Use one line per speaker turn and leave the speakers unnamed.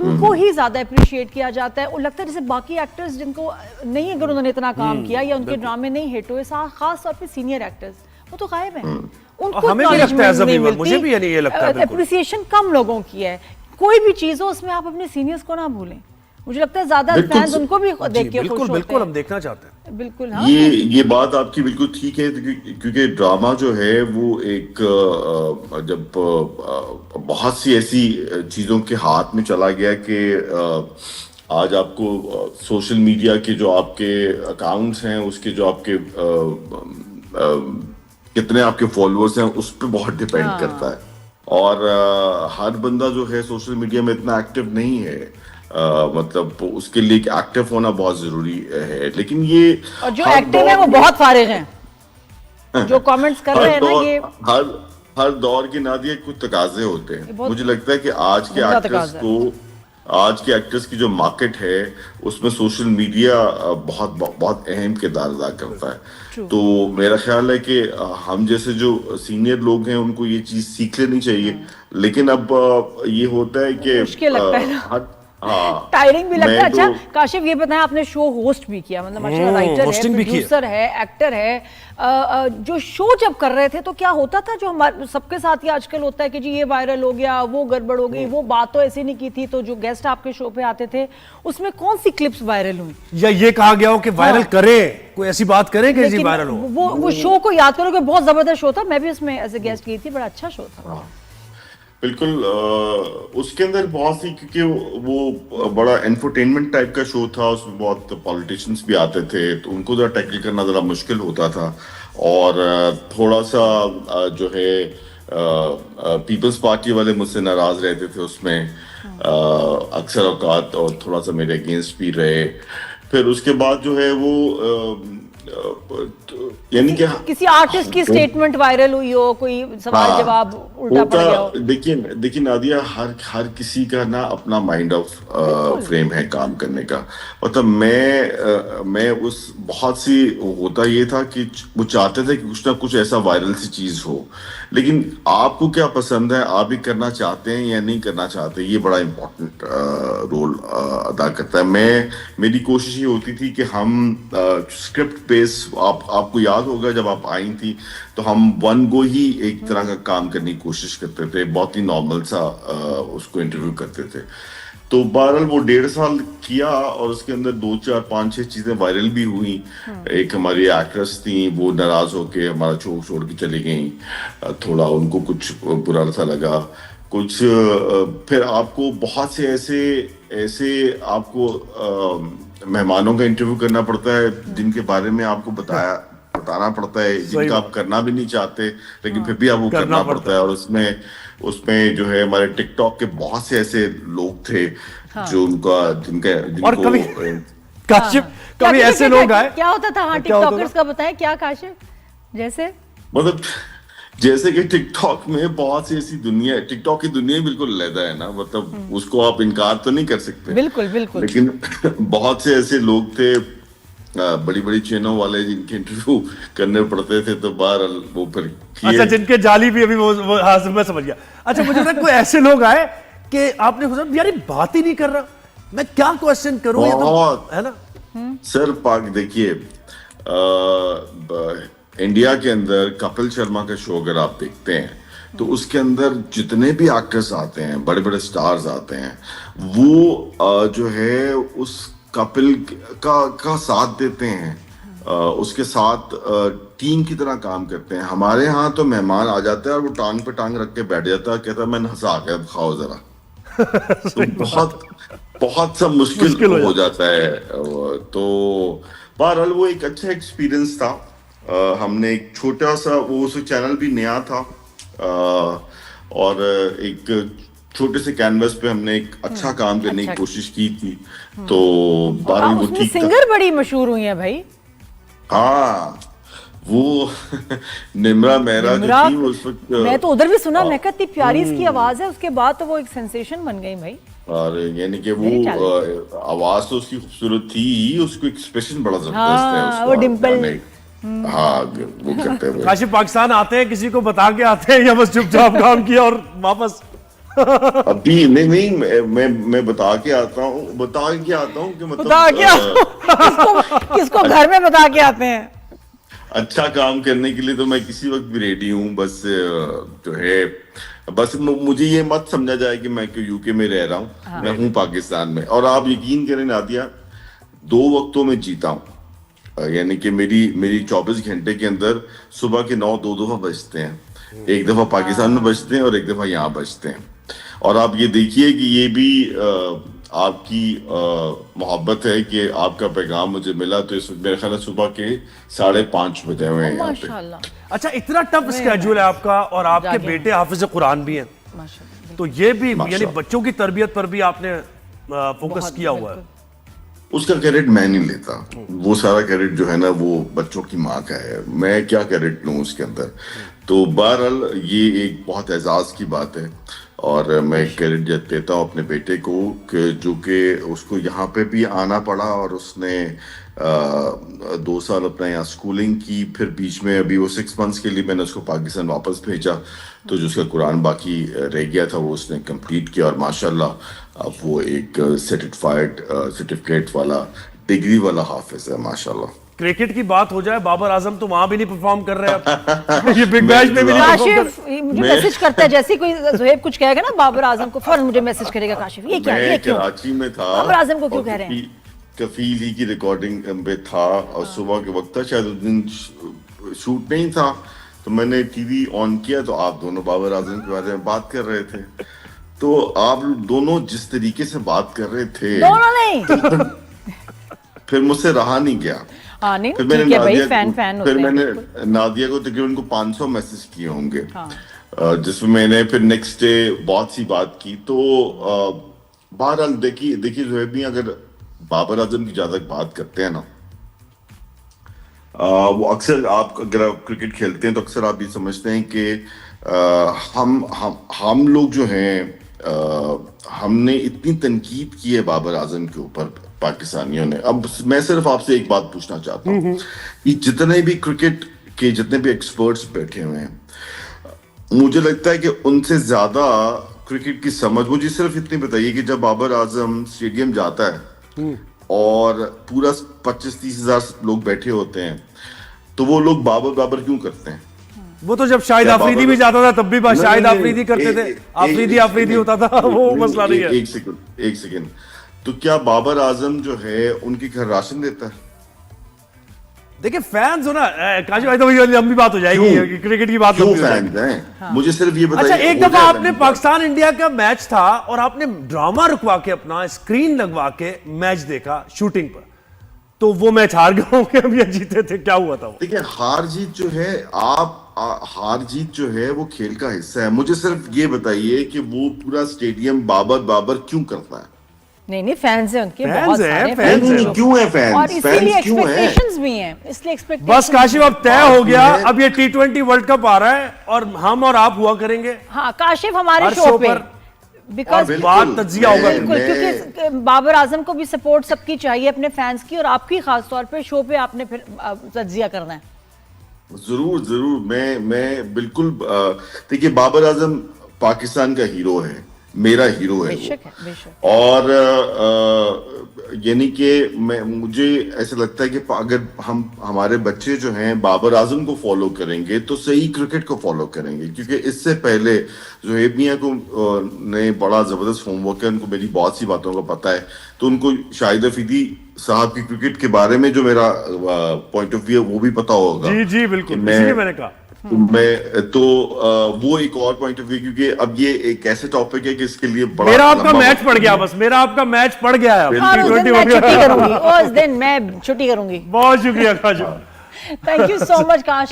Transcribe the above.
उनको ही ज्यादा अप्रिशिएट किया जाता है। और लगता है जैसे बाकी एक्टर्स जिनको नहीं, अगर उन्होंने इतना काम किया या उनके ड्रामे नहीं हिट हुए, खास तौर पे सीनियर एक्टर्स, वो तो गायब हैं। उनको
हमें भी लगता है नहीं मिलती, मुझे भी ये लगता है,
अप्रिसिएशन कम लोगों की है। कोई भी चीज हो उसमें आप अपने सीनियर्स को ना भूलें। मुझे लगता है ज्यादा फैंस उनको भी देख के खुश होते हैं।
बिल्कुल हम देखना चाहते हैं।
बिल्कुल हाँ,
ये बात आपकी बिल्कुल ठीक है, क्योंकि ड्रामा जो है वो एक जब बहुत सी ऐसी चीजों के हाथ में चला गया कि आज आपको सोशल मीडिया के जो आपके अकाउंट्स हैं, उसके जो आपके कितने आपके फॉलोअर्स हैं, उस पर बहुत डिपेंड करता है। और हर बंदा जो है सोशल मीडिया में इतना एक्टिव नहीं है, मतलब उसके लिए एक्टिव होना बहुत जरूरी है। लेकिन ये
और जो एक्टिव है वो बहुत फारिग हैं, जो कमेंट्स कर रहे हैं ना, ये
हर दौर के नादिया कुछ तकाजे होते हैं। मुझे लगता है कि आज के एक्टर्स की जो मार्केट है उसमें सोशल मीडिया बहुत अहम किरदार अदा करता है। तो मेरा ख्याल है कि हम जैसे जो सीनियर लोग हैं उनको ये चीज सीख लेनी चाहिए। लेकिन अब ये होता है कि
मुश्किल लगता है, टायरिंग भी लगता है। अच्छा काशिफ, ये बताएं, आपने शो होस्ट भी किया, मतलब माशाल्लाह राइटर है, प्रोड्यूसर है, एक्टर है। जो शो जब कर रहे थे तो क्या होता था, जो हमारे सबके साथ ही आजकल होता है कि जी ये वायरल हो गया, वो गड़बड़ हो गई, वो बात तो ऐसी नहीं की थी, तो जो गेस्ट आपके शो पे आते थे उसमें कौन सी क्लिप्स वायरल हुई,
या ये कहा गया हो कि वायरल करें, कोई ऐसी बात करें कि जी वायरल हो?
वो शो को याद करो कि बहुत जबरदस्त शो था, मैं भी उसमें एज ए गेस्ट गई थी, बड़ा अच्छा शो था।
बिल्कुल, उसके अंदर बहुत सी, क्योंकि वो बड़ा एंटरटेनमेंट टाइप का शो था, उसमें बहुत पॉलिटिशियंस भी आते थे, तो उनको जरा टैकल करना जरा मुश्किल होता था। और थोड़ा सा जो है पीपल्स पार्टी वाले मुझसे नाराज रहते थे उसमें अक्सर औकात, और थोड़ा सा मेरे अगेंस्ट भी रहे। फिर उसके बाद जो है वो यानी कि
किसी आर्टिस्ट की स्टेटमेंट वायरल हुई हो, कोई सवाल जवाब उल्टा पड़ गया हो।
देखिए नादिया, हर किसी का ना अपना माइंड ऑफ फ्रेम है काम करने का। मतलब मैं उस बहुत सी होता ये था कि वो चाहते थे कि कुछ ना कुछ ऐसा वायरल सी चीज हो, लेकिन आपको क्या पसंद है, आप भी करना चाहते हैं या नहीं करना चाहते, ये बड़ा इम्पोर्टेंट रोल अदा करता है। मेरी कोशिश ये होती थी कि हम स्क्रिप्ट बेस, आपको याद होगा जब आप आई थी तो हम वन गो ही एक तरह का काम करने की कोशिश करते थे, बहुत ही नॉर्मल सा उसको इंटरव्यू करते थे। तो बहरहाल वो 1.5 साल किया और उसके अंदर 2, 4, 5, 6 चीजें वायरल भी हुई। एक हमारी एक्ट्रेस थी, वो नाराज होके हमारा शो छोड़ के चली गई, थोड़ा उनको कुछ बुरा सा लगा कुछ। फिर आपको बहुत से ऐसे आपको मेहमानों का इंटरव्यू करना पड़ता है जिनके बारे में आपको बताना पड़ता है, जिनका आप करना भी नहीं चाहते, लेकिन फिर भी आपको करना पड़ता है। और उसमें जो है हमारे टिकटॉक के बहुत से ऐसे लोग थे जो
और कभी ऐसे लोग आए,
क्या होता था? हाँ, टिकटॉकर्स का बताएं क्या काशिफ? जैसे
मतलब जैसे कि टिकटॉक में बहुत सी ऐसी दुनिया, टिकटॉक की दुनिया बिल्कुल अलग है ना, मतलब उसको आप इनकार तो नहीं कर सकते।
बिल्कुल बिल्कुल।
लेकिन बहुत से ऐसे लोग थे, बड़ी बड़ी चैनलों वाले, जिनके इंटरव्यू करने पड़ते थे, तो बाहर वो फिर
अच्छा, जिनके जाली भी अभी वो हाँ मैं समझ गया। अच्छा, मुझे लगता है कोई ऐसे लोग आए कि आपने सोचा यार ये बात ही नहीं कर रहा, मैं क्या क्वेश्चन करूं, ये तो है ना
सर। पाक देखिए, इंडिया के अंदर कपिल शर्मा का शो अगर आप देखते हैं तो उसके अंदर जितने भी एक्टर्स आते हैं, बड़े बड़े स्टार्स आते हैं, वो जो है उस कपिल का साथ देते हैं, उसके साथ टीम की तरह काम करते हैं। हमारे यहाँ तो मेहमान आ जाता है और वो टांग पे टांग रख के बैठ जाता है, कहता है मैंने हंसा के खाओ जरा। तो बहुत सा मुश्किल हो जाता है। तो बहरहाल वो एक अच्छा एक्सपीरियंस था। हमने एक छोटा सा, वो चैनल भी नया था, और एक छोटे से कैनवस पे हमने एक अच्छा काम करने की कोशिश की थी। तो बहरहाल वो ठीक था।
सिंगर बड़ी मशहूर हुई है भाई।
हाँ, वो निम्रा मेहरा जो थी उस वक्त,
मैं तो उधर भी सुना, मैं कितनी प्यारी इसकी आवाज है, उसके बाद तो वो एक सेंसेशन बन गई भाई।
और यानी कि वो आवाज तो उसकी खूबसूरत थी ही, उसको एक्सप्रेशन बड़ा जबरदस्त है उसका,
वो डिम्पल।
हाँ, वो करते हुए।
काशिफ पाकिस्तान आते हैं, किसी को बता के आते हैं या बस चुपचाप काम किया और वापस?
अभी नहीं मैं बता के आता हूँ कि मतलब
बता क्या किसको घर में बता के आते हैं?
अच्छा काम करने के लिए तो मैं किसी वक्त भी रेडी हूँ, बस जो है बस मुझे ये मत समझा जाए कि मैं क्यों यूके में रह रहा हूँ। हाँ। मैं हूँ पाकिस्तान में, और आप यकीन करें नादिया, 2 वक्तों में जीता हूँ। यानी कि मेरी 24 घंटे के अंदर सुबह के 9 2 दफा बजते हैं, एक दफा पाकिस्तान में बजते हैं और एक दफा यहाँ बजते हैं। और आप ये देखिए कि ये भी आपकी मोहब्बत है कि आपका पैगाम मुझे मिला, तो इस मेरे ख्याल सुबह के 5:30 बजे हुए हैं यहाँ पे।
अच्छा, इतना टफ स्केड्यूल है आपका, और आपके बेटे हाफिज कुरान भी हैं, तो ये भी यानी बच्चों की तरबियत पर भी आपने फोकस किया हुआ है।
उसका क्रेडिट मैं नहीं लेता, वो सारा क्रेडिट जो है ना वो बच्चों की माँ का है, मैं क्या क्रेडिट लूँ उसके अंदर। तो बहरहाल ये एक बहुत एजाज की बात है, और मैं क्रेडिट देता हूँ अपने बेटे को कि जो कि उसको यहाँ पे भी आना पड़ा, और उसने 2 साल अपना यहाँ स्कूलिंग की, फिर बीच में अभी वो 6 मंथ्स के लिए मैंने उसको पाकिस्तान वापस भेजा, तो जो उसका कुरान बाकी रह गया था वो उसने कंप्लीट किया, और माशाल्लाह अब वो एक सर्टिफिकेट वाला डिग्री वाला हाफिज है माशाल्लाह।
क्रिकेट की बात हो जाए, बाबर आजम तो वहां भी नहीं परफॉर्म कर रहे हैं ये बिग मैच में भी नहीं परफॉर्म कर।
मुझे मैसेज करता है, जैसे कोई ज़ुहैब कुछ कहेगा ना बाबर आजम को, फौरन मुझे मैसेज करेगा काशिफ ये क्या, ये क्यों
कराची में था,
बाबर आजम को क्यों कह रहे हैं?
कफील ही की रिकॉर्डिंग पे था, और सुबह के वक्त था, शायद उस दिन शूट नहीं था, तो मैंने टीवी ऑन किया तो आप दोनों बाबर आजम के बारे में बात कर रहे थे, तो आप दोनों जिस तरीके से बात कर रहे थे,
दोनों नहीं
फिर मुझसे रहा नहीं गया।
हाँ, नहीं, फिर मैंने नादिया
फिर मैंने नादिया को तकरीबन 500 मैसेज किए होंगे, जिसमें मैंने फिर नेक्स्ट डे बहुत सी बात की। तो बहरहाल देखिए ज़ुहैब भी अगर बाबर आजम की ज्यादा बात करते हैं ना, वो अक्सर आप अगर आप क्रिकेट खेलते हैं तो अक्सर आप ये समझते हैं कि हम लोग जो हैं हमने इतनी तनकीद की है बाबर आजम के ऊपर पाकिस्तानियों ने। अब मैं सिर्फ आपसे एक बात पूछना चाहता हूँ कि जितने भी क्रिकेट के जितने भी एक्सपर्ट्स बैठे हुए हैं, मुझे लगता है कि उनसे ज्यादा क्रिकेट की समझ, मुझे सिर्फ इतनी बताइए कि जब बाबर आजम स्टेडियम जाता है और पूरा 25-30 हजार लोग बैठे होते हैं, तो वो लोग बाबर क्यों करते हैं?
वो तो जब शाहिद आफरीदी भी जाता था तब भी शाहिद आफरीदी करते थे, आफरीदी होता था, वो मसला नहीं है।
एक सेकंड, तो क्या बाबर आजम जो है उनके घर राशन देता है?
देखिए फैंस हो ना काशी भाई, तो लंबी बात हो जाएगी, क्रिकेट की बात
क्यों फैंस हैं? हाँ। मुझे सिर्फ ये बताइए।
अच्छा, एक दफा आपने पाकिस्तान इंडिया का मैच था और आपने ड्रामा रुकवा के अपना स्क्रीन लगवा के मैच देखा शूटिंग पर, तो वो मैच हार गए होंगे, अब ये जीते थे, क्या हुआ था वो?
देखिए हार जीत जो है हार जीत जो है वो खेल का हिस्सा है। मुझे सिर्फ ये बताइए कि वो पूरा स्टेडियम बाबर क्यों करता है?
नहीं, फैंस हैं उनके, बहुत सारे
फैंस हैं। क्यों है फैंस?
और इसीलिए एक्सपेक्टेशंस भी हैं, इसलिए एक्सपेक्टेशंस।
बस काशिफ अब तय हो गया, अब ये T20 वर्ल्ड कप आ रहा है और हम और आप हुआ करेंगे।
हाँ, काशिफ हमारे शो पे, बिकॉज
बात तज्जिया होगा
बिल्कुल, क्योंकि बाबर आजम को भी सपोर्ट सबकी चाहिए, अपने फैंस की, और आपकी खास तौर पे शो पे आपने फिर तज्जिया करना है।
जरूर मैं बिल्कुल। देखिए बाबर आजम पाकिस्तान का हीरो है, मेरा हीरो है,
बेशक।
और यानी कि मुझे ऐसा लगता है कि अगर हमारे बच्चे जो हैं बाबर आजम को फॉलो करेंगे तो सही क्रिकेट को फॉलो करेंगे, क्योंकि इससे पहले ज़ुहैब मियां को ने बड़ा जबरदस्त होमवर्क है, उनको मेरी बहुत सी बातों का पता है, तो उनको शाहिद अफरीदी साहब की क्रिकेट के बारे में जो मेरा पॉइंट ऑफ व्यू है वो भी पता होगा।
जी बिल्कुल, इसलिए मैंने कहा
वो एक और पॉइंट ऑफ व्यू, क्योंकि अब ये एक ऐसे टॉपिक है कि इसके लिए बड़ा
मेरा आपका मैच पड़ गया, बस मेरा आपका मैच पड़ गया है।
उस दिन मैं छुट्टी करूंगी।
बहुत शुक्रिया Kashif,
thank you so much Kashif.